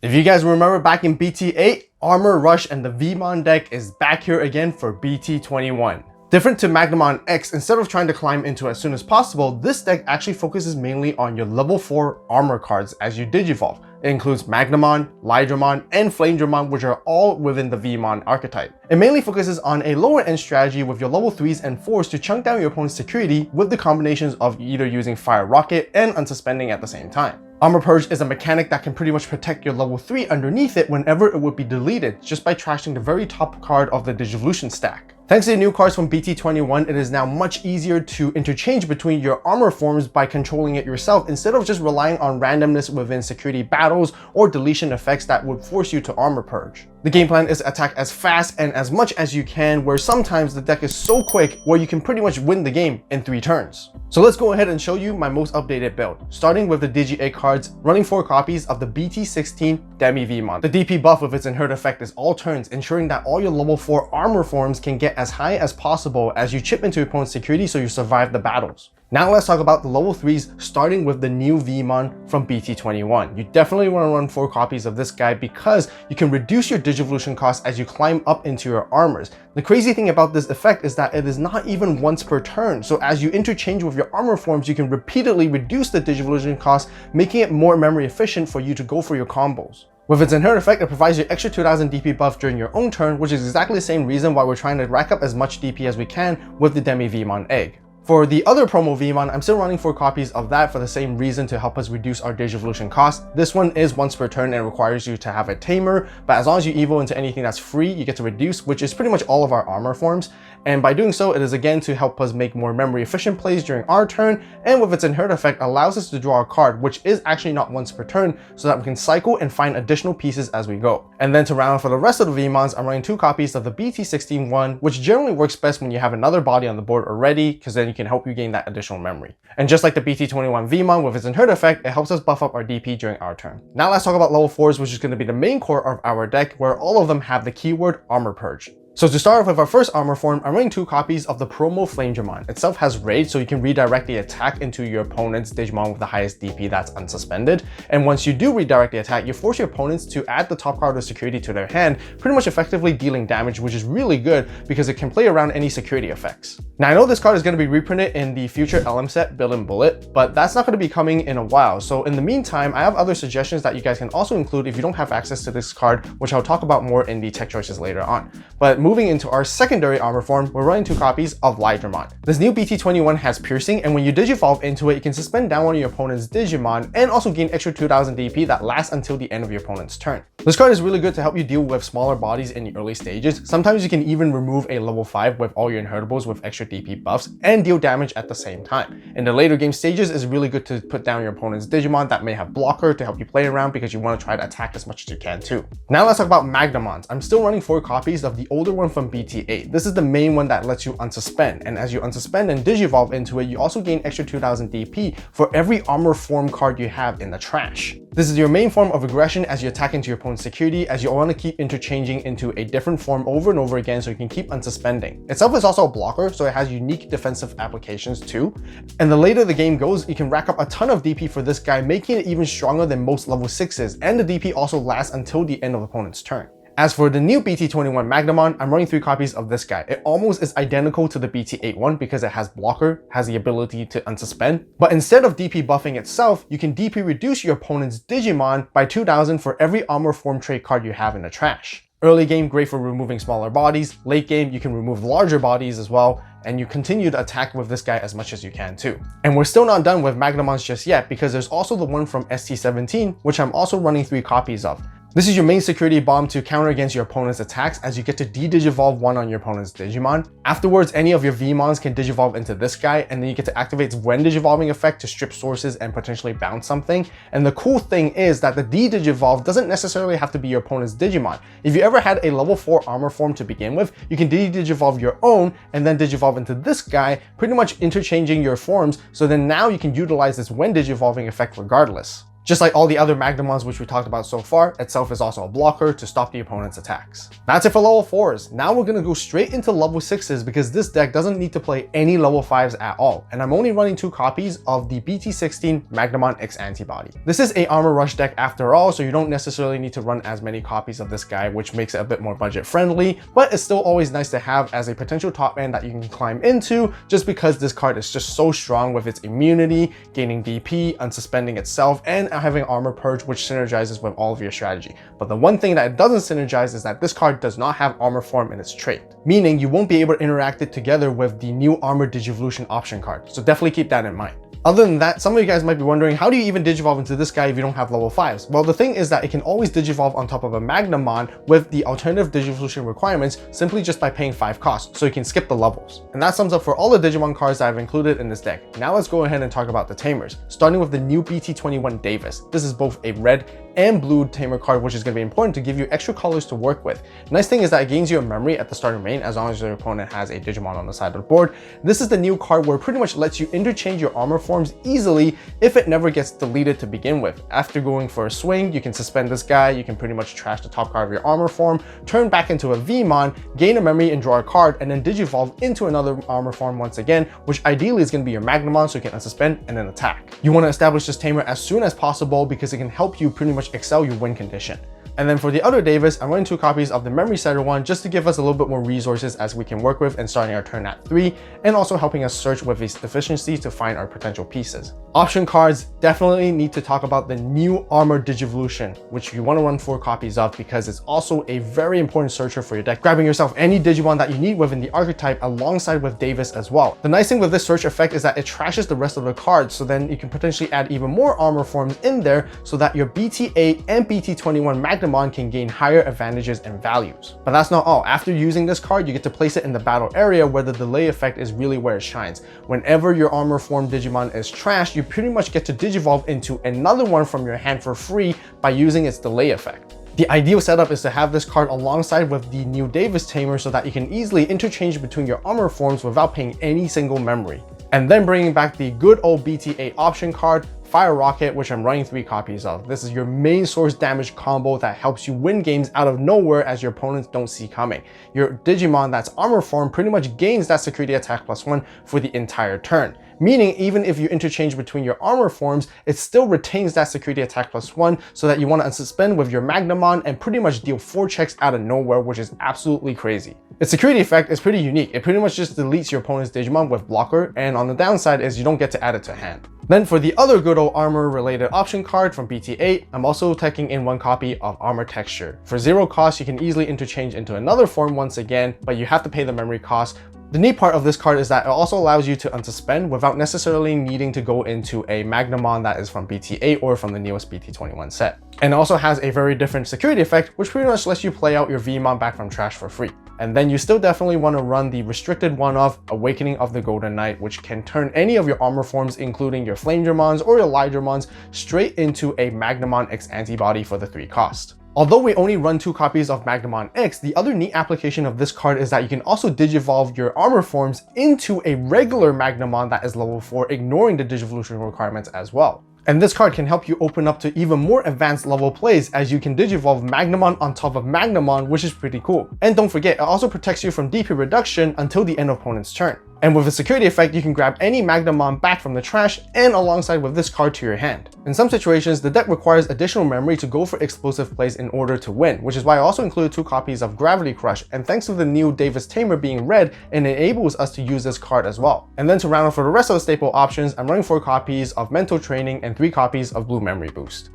If you guys remember back in BT8, Armor Rush and the Veemon deck is back here again for BT21. Different to Magnamon X, instead of trying to climb into it as soon as possible, this deck actually focuses mainly on your level 4 armor cards as you digivolve. It includes Magnamon, lighdramon, and flamedramon, which are all within the Veemon archetype. It mainly focuses on a lower end strategy with your level 3s and 4s to chunk down your opponent's security with the combinations of either using Fire Rocket and unsuspending at the same time. Armor Purge is a mechanic that can pretty much protect your level 3 underneath it whenever it would be deleted just by trashing the very top card of the Digivolution stack. Thanks to the new cards from BT21, it is now much easier to interchange between your armor forms by controlling it yourself instead of just relying on randomness within security battles or deletion effects that would force you to armor purge. The game plan is attack as fast and as much as you can, where sometimes the deck is so quick where you can pretty much win the game in 3 turns. So let's go ahead and show you my most updated build, starting with the Digi-Egg cards, running 4 copies of the BT16 Demi Veemon. The DP buff with its inherent effect is all turns, ensuring that all your level 4 armor forms can get as high as possible as you chip into your opponent's security so you survive the battles. Now let's talk about the level 3s, starting with the new Veemon from BT21. You definitely want to run 4 copies of this guy because you can reduce your Digivolution cost as you climb up into your armors. The crazy thing about this effect is that it is not even once per turn, so as you interchange with your armor forms, you can repeatedly reduce the Digivolution cost, making it more memory efficient for you to go for your combos. With its inherent effect, it provides you extra 2000 DP buff during your own turn, which is exactly the same reason why we're trying to rack up as much DP as we can with the Demi Veemon egg. For the other promo Veemon, I'm still running 4 copies of that for the same reason, to help us reduce our Digivolution cost. This one is once per turn and requires you to have a Tamer, but as long as you evo into anything that's free, you get to reduce, which is pretty much all of our armor forms. And by doing so, it is again to help us make more memory efficient plays during our turn, and with its inherent effect allows us to draw a card, which is actually not once per turn, so that we can cycle and find additional pieces as we go. And then to round for the rest of the Veemons, I'm running 2 copies of the BT16 one, which generally works best when you have another body on the board already, because then you can help you gain that additional memory. And just like the BT21 Veemon with its inherent effect, it helps us buff up our DP during our turn. Now let's talk about level 4s, which is going to be the main core of our deck, where all of them have the keyword Armor Purge. So to start off with our first armor form, I'm running 2 copies of the promo flamedramon. Itself has rage, so you can redirect the attack into your opponent's Digimon with the highest DP that's unsuspended. And once you do redirect the attack, you force your opponents to add the top card of security to their hand, pretty much effectively dealing damage, which is really good because it can play around any security effects. Now I know this card is going to be reprinted in the future LM set Build and Bullet, but that's not going to be coming in a while. So in the meantime, I have other suggestions that you guys can also include if you don't have access to this card, which I'll talk about more in the tech choices later on. But moving into our secondary armor form, we're running 2 copies of lighdramon. This new BT21 has piercing, and when you digivolve into it, you can suspend down one of your opponent's Digimon and also gain extra 2000 DP that lasts until the end of your opponent's turn. This card is really good to help you deal with smaller bodies in the early stages. Sometimes you can even remove a level 5 with all your inheritables with extra DP buffs and deal damage at the same time. In the later game stages, it's really good to put down your opponent's Digimon that may have blocker to help you play around because you want to try to attack as much as you can too. Now let's talk about Magnamons. I'm still running 4 copies of the older one from BT8. This is the main one that lets you unsuspend, and as you unsuspend and digivolve into it, you also gain extra 2000 DP for every armor form card you have in the trash. This is your main form of aggression as you attack into your opponent's security, as you want to keep interchanging into a different form over and over again so you can keep unsuspending. Itself is also a blocker, so it has unique defensive applications too. And the later the game goes, you can rack up a ton of DP for this guy, making it even stronger than most level 6s, and the DP also lasts until the end of the opponent's turn. As for the new BT21 Magnamon, I'm running 3 copies of this guy. It almost is identical to the BT8 one because it has blocker, has the ability to unsuspend, but instead of DP buffing itself, you can DP reduce your opponent's Digimon by 2000 for every armor form trait card you have in the trash. Early game, great for removing smaller bodies. Late game, you can remove larger bodies as well, and you continue to attack with this guy as much as you can too. And we're still not done with Magnamons just yet, because there's also the one from ST17, which I'm also running 3 copies of. This is your main security bomb to counter against your opponent's attacks, as you get to de-digivolve one on your opponent's Digimon. Afterwards, any of your Veemons can digivolve into this guy, and then you get to activate its when digivolving effect to strip sources and potentially bounce something. And the cool thing is that the de-digivolve doesn't necessarily have to be your opponent's Digimon. If you ever had a level 4 armor form to begin with, you can de-digivolve your own and then digivolve into this guy, pretty much interchanging your forms, so then now you can utilize this when digivolving effect regardless. Just like all the other Magnamons which we talked about so far, itself is also a blocker to stop the opponent's attacks. That's it for level 4s. Now we're going to go straight into level 6s because this deck doesn't need to play any level 5s at all, and I'm only running 2 copies of the BT16 Magnamon X Antibody. This is a Armor Rush deck after all, so you don't necessarily need to run as many copies of this guy, which makes it a bit more budget friendly, but it's still always nice to have as a potential top end that you can climb into, just because this card is just so strong with its immunity, gaining DP, unsuspending itself, and having Armor Purge, which synergizes with all of your strategy. But the one thing that it doesn't synergize is that this card does not have Armor Form in its trait, meaning you won't be able to interact it together with the new Armor Digivolution option card, so definitely keep that in mind. Other than that, some of you guys might be wondering, how do you even Digivolve into this guy if you don't have level 5s? Well, the thing is that it can always Digivolve on top of a Magnamon with the alternative Digivolution requirements simply just by paying 5 costs, so you can skip the levels. And that sums up for all the Digimon cards that I've included in this deck. Now let's go ahead and talk about the Tamers, starting with the new BT21 Davis. This is both a red and blue Tamer card, which is going to be important to give you extra colors to work with. Nice thing is that it gains you a memory at the start of main as long as your opponent has a Digimon on the side of the board. This is the new card where it pretty much lets you interchange your armor forms easily if it never gets deleted to begin with. After going for a swing, you can suspend this guy, you can pretty much trash the top card of your armor form, turn back into a Veemon, gain a memory and draw a card, and then Digivolve into another armor form once again, which ideally is going to be your Magnamon, so you can unsuspend and then attack. You want to establish this Tamer as soon as possible because it can help you pretty much excel your win condition. And then for the other Davis, I'm running 2 copies of the Memory Setter one just to give us a little bit more resources as we can work with and starting our turn at 3, and also helping us search with these efficiencies to find our potential pieces. Option cards, definitely need to talk about the new Armor Digivolution, which you want to run 4 copies of because it's also a very important searcher for your deck, grabbing yourself any Digimon that you need within the archetype alongside with Davis as well. The nice thing with this search effect is that it trashes the rest of the cards, so then you can potentially add even more armor forms in there so that your BT8 and BT21 Magnamon can gain higher advantages and values. But that's not all. After using this card, you get to place it in the battle area where the delay effect is really where it shines. Whenever your armor form Digimon is trashed, you pretty much get to Digivolve into another one from your hand for free by using its delay effect. The ideal setup is to have this card alongside with the new Davis Tamer so that you can easily interchange between your armor forms without paying any single memory. And then bringing back the good old BT8 option card, Fire Rocket, which I'm running 3 copies of. This is your main source damage combo that helps you win games out of nowhere as your opponents don't see coming. Your Digimon that's armor form pretty much gains that security attack +1 for the entire turn. Meaning even if you interchange between your armor forms, it still retains that security attack +1 so that you want to unsuspend with your Magnamon and pretty much deal 4 checks out of nowhere, which is absolutely crazy. Its security effect is pretty unique. It pretty much just deletes your opponent's Digimon with blocker, and on the downside is you don't get to add it to hand. Then for the other good old armor related option card from BT8, I'm also taking in 1 copy of Armor Texture. For 0 cost, you can easily interchange into another form once again, but you have to pay the memory cost. The neat part of this card is that it also allows you to unsuspend without necessarily needing to go into a Magnamon that is from BT8 or from the newest BT21 set. And it also has a very different security effect, which pretty much lets you play out your Veemon back from trash for free. And then you still definitely want to run the restricted one of Awakening of the Golden Knight, which can turn any of your armor forms, including your flamedramons or your lighdramons, straight into a Magnamon X Antibody for the 3 cost. Although we only run 2 copies of Magnamon X, the other neat application of this card is that you can also Digivolve your armor forms into a regular Magnamon that is level 4, ignoring the Digivolution requirements as well. And this card can help you open up to even more advanced level plays as you can Digivolve Magnamon on top of Magnamon, which is pretty cool. And don't forget, it also protects you from DP reduction until the end of opponent's turn. And with a security effect, you can grab any Magnamon back from the trash and alongside with this card to your hand. In some situations, the deck requires additional memory to go for explosive plays in order to win, which is why I also included 2 copies of Gravity Crush, and thanks to the new Davis Tamer being red, it enables us to use this card as well. And then to round off for the rest of the staple options, I'm running 4 copies of Mental Training and 3 copies of Blue Memory Boost.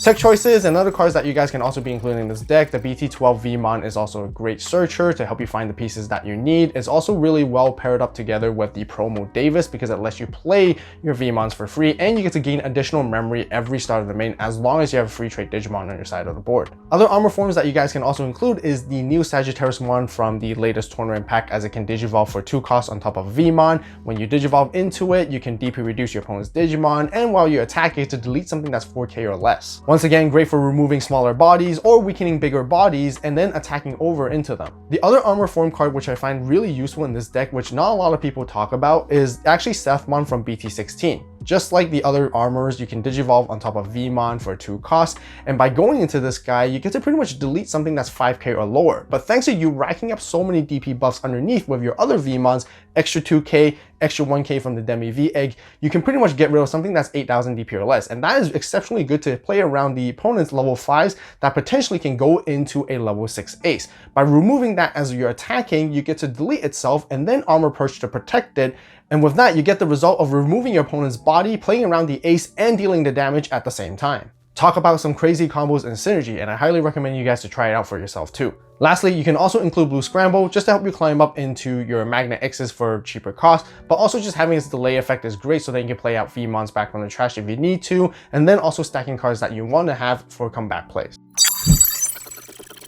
Tech choices and other cards that you guys can also be including in this deck. The BT12 Veemon is also a great searcher to help you find the pieces that you need. It's also really well paired up together with the promo Davis because it lets you play your Veemons for free and you get to gain additional memory every start of the main as long as you have a free trade Digimon on your side of the board. Other armor forms that you guys can also include is the new Sagittarius one from the latest tournament pack, as it can Digivolve for 2 costs on top of Veemon. When you Digivolve into it, you can DP reduce your opponent's Digimon, and while you attack, you get to delete something that's 4K or less. Once again, great for removing smaller bodies or weakening bigger bodies and then attacking over into them. The other armor form card which I find really useful in this deck, which not a lot of people talk about, is actually Sephmon from BT16. Just like the other armors, you can Digivolve on top of Veemon for 2 costs, and by going into this guy, you get to pretty much delete something that's 5k or lower. But thanks to you racking up so many DP buffs underneath with your other Veemons, extra 2k, extra 1k from the Demi V-Egg, you can pretty much get rid of something that's 8000 DP or less, and that is exceptionally good to play around the opponent's level 5s that potentially can go into a level 6 ace. By removing that as you're attacking, you get to delete itself and then armor purge to protect it, and with that, you get the result of removing your opponent's body, playing around the ace, and dealing the damage at the same time. Talk about some crazy combos and synergy, and I highly recommend you guys to try it out for yourself too. Lastly, you can also include Blue Scramble just to help you climb up into your Magna X's for cheaper cost, but also just having this delay effect is great so that you can play out Veemons back from the trash if you need to, and then also stacking cards that you want to have for comeback plays.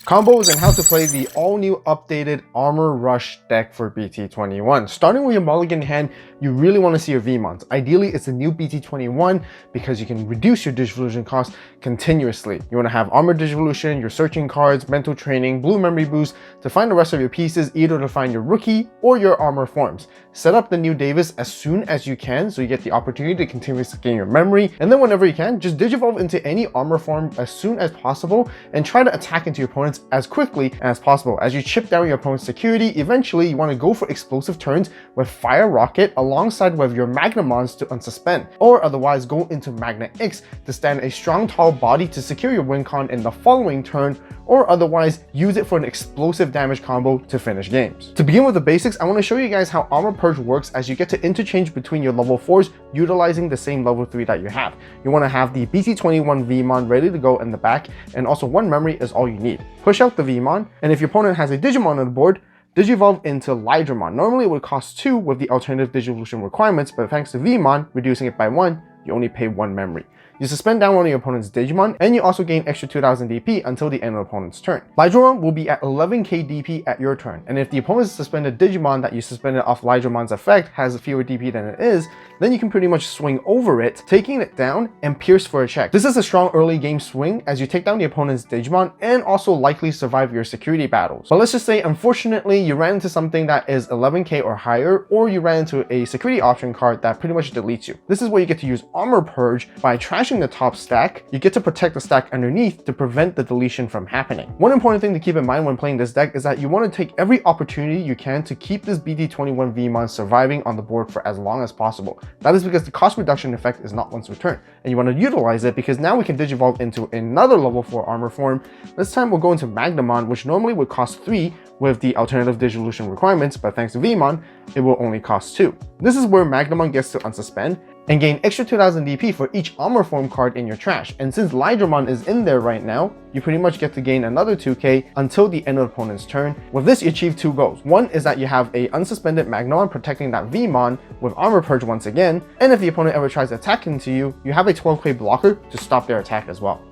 Combos and how to play the all-new updated Armor Rush deck for BT21. Starting with your mulligan hand, you really want to see your Veemons. Ideally, it's a new BT21 because you can reduce your Digivolution cost continuously. You want to have Armor Digivolution, your searching cards, mental training, blue memory boost to find the rest of your pieces, either to find your rookie or your armor forms. Set up the new Davis as soon as you can so you get the opportunity to continuously gain your memory, and then whenever you can, just Digivolve into any armor form as soon as possible and try to attack into your opponents as quickly as possible. As you chip down your opponent's security, eventually you want to go for explosive turns with Fire Rocket alongside with your Magnamons to unsuspend, or otherwise go into Magna X to stand a strong tall body to secure your win con in the following turn, or otherwise use it for an explosive damage combo to finish games. To begin with the basics, I want to show you guys how Armor Purge works as you get to interchange between your level 4s utilizing the same level 3 that you have. You want to have the BT21 Veemon ready to go in the back, and also 1 memory is all you need. Push out the Veemon, and if your opponent has a Digimon on the board, Digivolve into lighdramon. Normally it would cost 2 with the alternative Digivolution requirements, but thanks to Veemon reducing it by 1, you only pay 1 memory. You suspend down one of your opponent's Digimon, and you also gain extra 2000 DP until the end of the opponent's turn. Lighdramon will be at 11k DP at your turn, and if the opponent's suspended Digimon that you suspended off Lighdramon's effect has fewer DP than it is, then you can pretty much swing over it, taking it down and pierce for a check. This is a strong early game swing as you take down the opponent's Digimon and also likely survive your security battles. But let's just say, unfortunately, you ran into something that is 11k or higher, or you ran into a security option card that pretty much deletes you. This is where you get to use Armor Purge by trashing the top stack. You get to protect the stack underneath to prevent the deletion from happening. One important thing to keep in mind when playing this deck is that you want to take every opportunity you can to keep this BT21 Veemon surviving on the board for as long as possible. That is because the cost reduction effect is not once per turn, and you want to utilize it because now we can Digivolve into another level 4 armor form. This time we'll go into Magnamon, which normally would cost 3 with the alternative Digivolution requirements, but thanks to Veemon, it will only cost 2. This is where Magnamon gets to unsuspend and gain extra 2000 DP for each armor form card in your trash. And since Lighdramon is in there right now, you pretty much get to gain another 2k until the end of the opponent's turn. With this, you achieve 2 goals. One is that you have a unsuspended Magnamon protecting that Veemon with Armor Purge once again, and if the opponent ever tries to attack into you, you have a 12k blocker to stop their attack as well.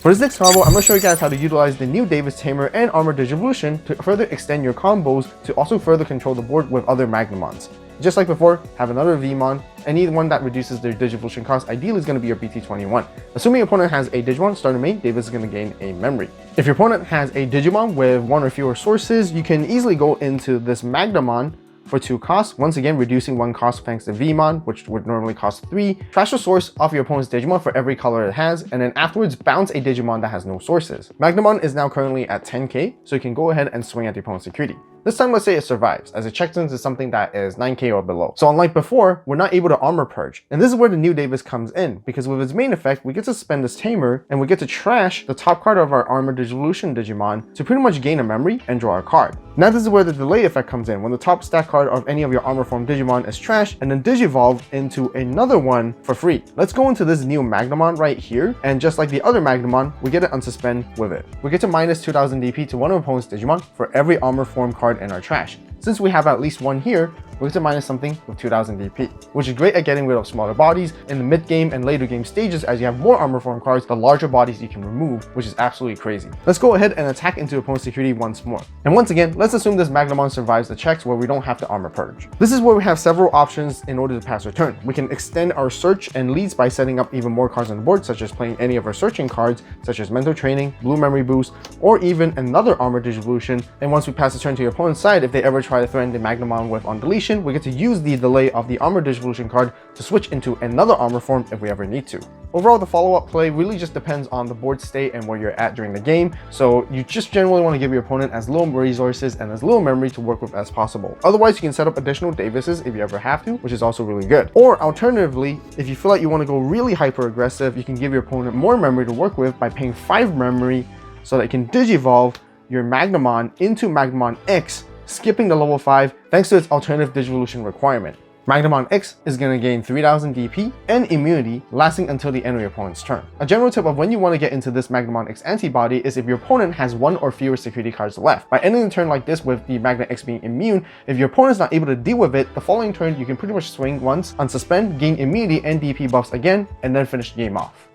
For this next combo, I'm going to show you guys how to utilize the new Davis Tamer and Armor Digivolution to further extend your combos to also further control the board with other Magnamons. Just like before, have another Veemon. Any one that reduces their Digivolution cost ideally is going to be your BT21. Assuming your opponent has a Digimon starter main, Davis is going to gain a memory. If your opponent has a Digimon with 1 or fewer sources, you can easily go into this Magnamon for 2 costs, once again reducing 1 cost thanks to Veemon, which would normally cost 3. Trash a source off your opponent's Digimon for every color it has, and then afterwards bounce a Digimon that has no sources. Magnamon is now currently at 10k, so you can go ahead and swing at the opponent's security. This time, let's say it survives, as it checks into something that is 9k or below. So unlike before, we're not able to Armor Purge. And this is where the new Davis comes in, because with its main effect, we get to spend this Tamer, and we get to trash the top card of our Armor Digivolution Digimon to pretty much gain a memory and draw a card. Now this is where the delay effect comes in, when the top stack card of any of your Armor Form Digimon is trashed, and then Digivolve into another one for free. Let's go into this new Magnamon right here, and just like the other Magnamon, we get to unsuspend with it. We get to minus 2000 DP to one of our opponent's Digimon for every Armor Form card in our trash. Since we have at least one here, we're going to minus something with 2000 DP, which is great at getting rid of smaller bodies in the mid-game and later game stages. As you have more armor form cards, the larger bodies you can remove, which is absolutely crazy. Let's go ahead and attack into opponent's security once more. And once again, let's assume this Magnamon survives the checks where we don't have to armor purge. This is where we have several options in order to pass our turn. We can extend our search and leads by setting up even more cards on the board, such as playing any of our searching cards, such as mental training, blue memory boost, or even another armor Digi-Evolution. And once we pass the turn to your opponent's side, if they ever try to threaten the Magnamon with on deletion, we get to use the delay of the armor Digi-Evolution card to switch into another armor form if we ever need to. Overall, the follow-up play really just depends on the board state and where you're at during the game, so you just generally want to give your opponent as little resources and as little memory to work with as possible. Otherwise, you can set up additional Davises if you ever have to, which is also really good. Or alternatively, if you feel like you want to go really hyper-aggressive, you can give your opponent more memory to work with by paying 5 memory so that you can Digivolve your Magnamon into Magnamon X, skipping the level 5 thanks to its alternative Digi-Evolution requirement. Magnamon X is going to gain 3000 DP and immunity lasting until the end of your opponent's turn. A general tip of when you want to get into this Magnamon X antibody is if your opponent has 1 or fewer security cards left. By ending the turn like this with the Magna X being immune, if your opponent's not able to deal with it, the following turn you can pretty much swing once, unsuspend, gain immunity and DP buffs again, and then finish the game off.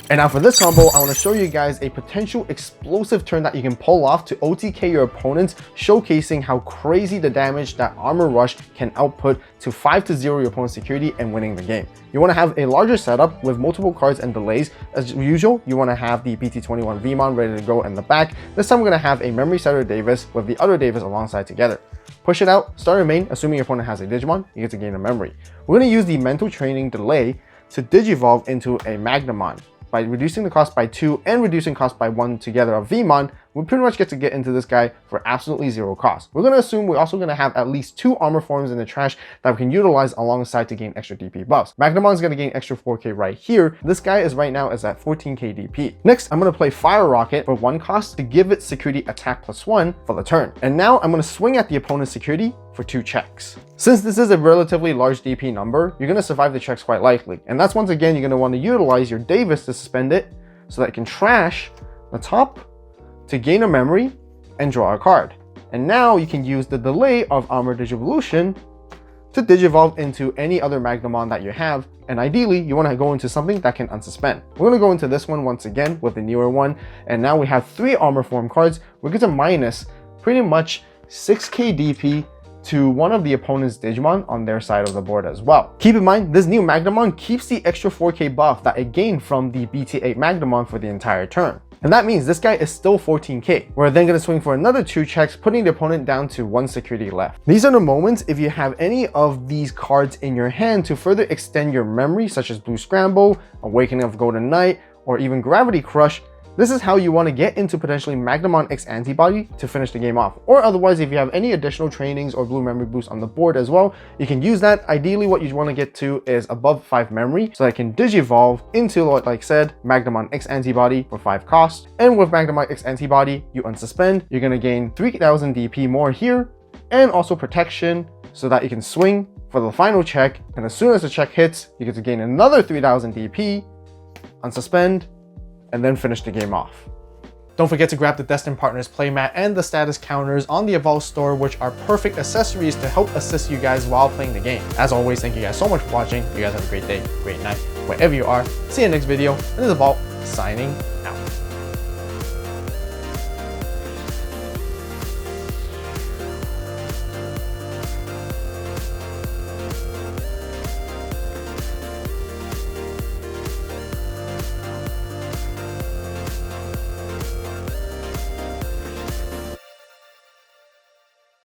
And now for this combo, I want to show you guys a potential explosive turn that you can pull off to OTK your opponents, showcasing how crazy the damage that Armor Rush can output to 5-0 your opponent's security and winning the game. You want to have a larger setup with multiple cards and delays. As usual, you want to have the BT21 Veemon ready to go in the back. This time we're going to have a Memory Setter Davis with the other Davis alongside together. Push it out, start your main, assuming your opponent has a Digimon, you get to gain a memory. We're going to use the Mental Training delay to Digivolve into a Magnamon. By reducing the cost by 2 and reducing cost by 1 together of Veemon, we pretty much get to get into this guy for absolutely 0 cost. We're going to assume we're also going to have at least 2 armor forms in the trash that we can utilize alongside to gain extra DP buffs. Magnamon is going to gain extra 4k right here. This guy is right now is at 14k DP. Next, I'm going to play Fire Rocket for 1 cost to give it security attack +1 for the turn. And now I'm going to swing at the opponent's security for 2 checks. Since this is a relatively large DP number, you're going to survive the checks quite likely. And that's once again, you're going to want to utilize your Davis to suspend it so that it can trash the top to gain a memory and draw a card. And now you can use the delay of Armor Digi-Evolution to Digivolve into any other Magnamon that you have. And ideally, you want to go into something that can unsuspend. We're going to go into this one once again with the newer one. And now we have 3 armor form cards. We're going to minus pretty much 6k DP to one of the opponent's Digimon on their side of the board as well. Keep in mind, this new Magnamon keeps the extra 4k buff that it gained from the BT8 Magnamon for the entire turn. And that means this guy is still 14k. We're then going to swing for another 2 checks, putting the opponent down to 1 security left. These are the moments if you have any of these cards in your hand to further extend your memory, such as Blue Scramble, Awakening of Golden Knight, or even Gravity Crush. This is how you want to get into potentially Magnamon X antibody to finish the game off. Or otherwise, if you have any additional trainings or blue memory boost on the board as well, you can use that. Ideally, what you want to get to is above 5 memory, so that it can Digivolve into, like I said, Magnamon X antibody for 5 cost. And with Magnamon X antibody, you unsuspend, you're going to gain 3000 DP more here, and also protection so that you can swing for the final check. And as soon as the check hits, you get to gain another 3000 DP, unsuspend, and then finish the game off. Don't forget to grab the Destined Partners playmat and the status counters on the AVAULT store, which are perfect accessories to help assist you guys while playing the game. As always, thank you guys so much for watching. You guys have a great day, great night, wherever you are. See you in the next video. And this is AVAULT signing out.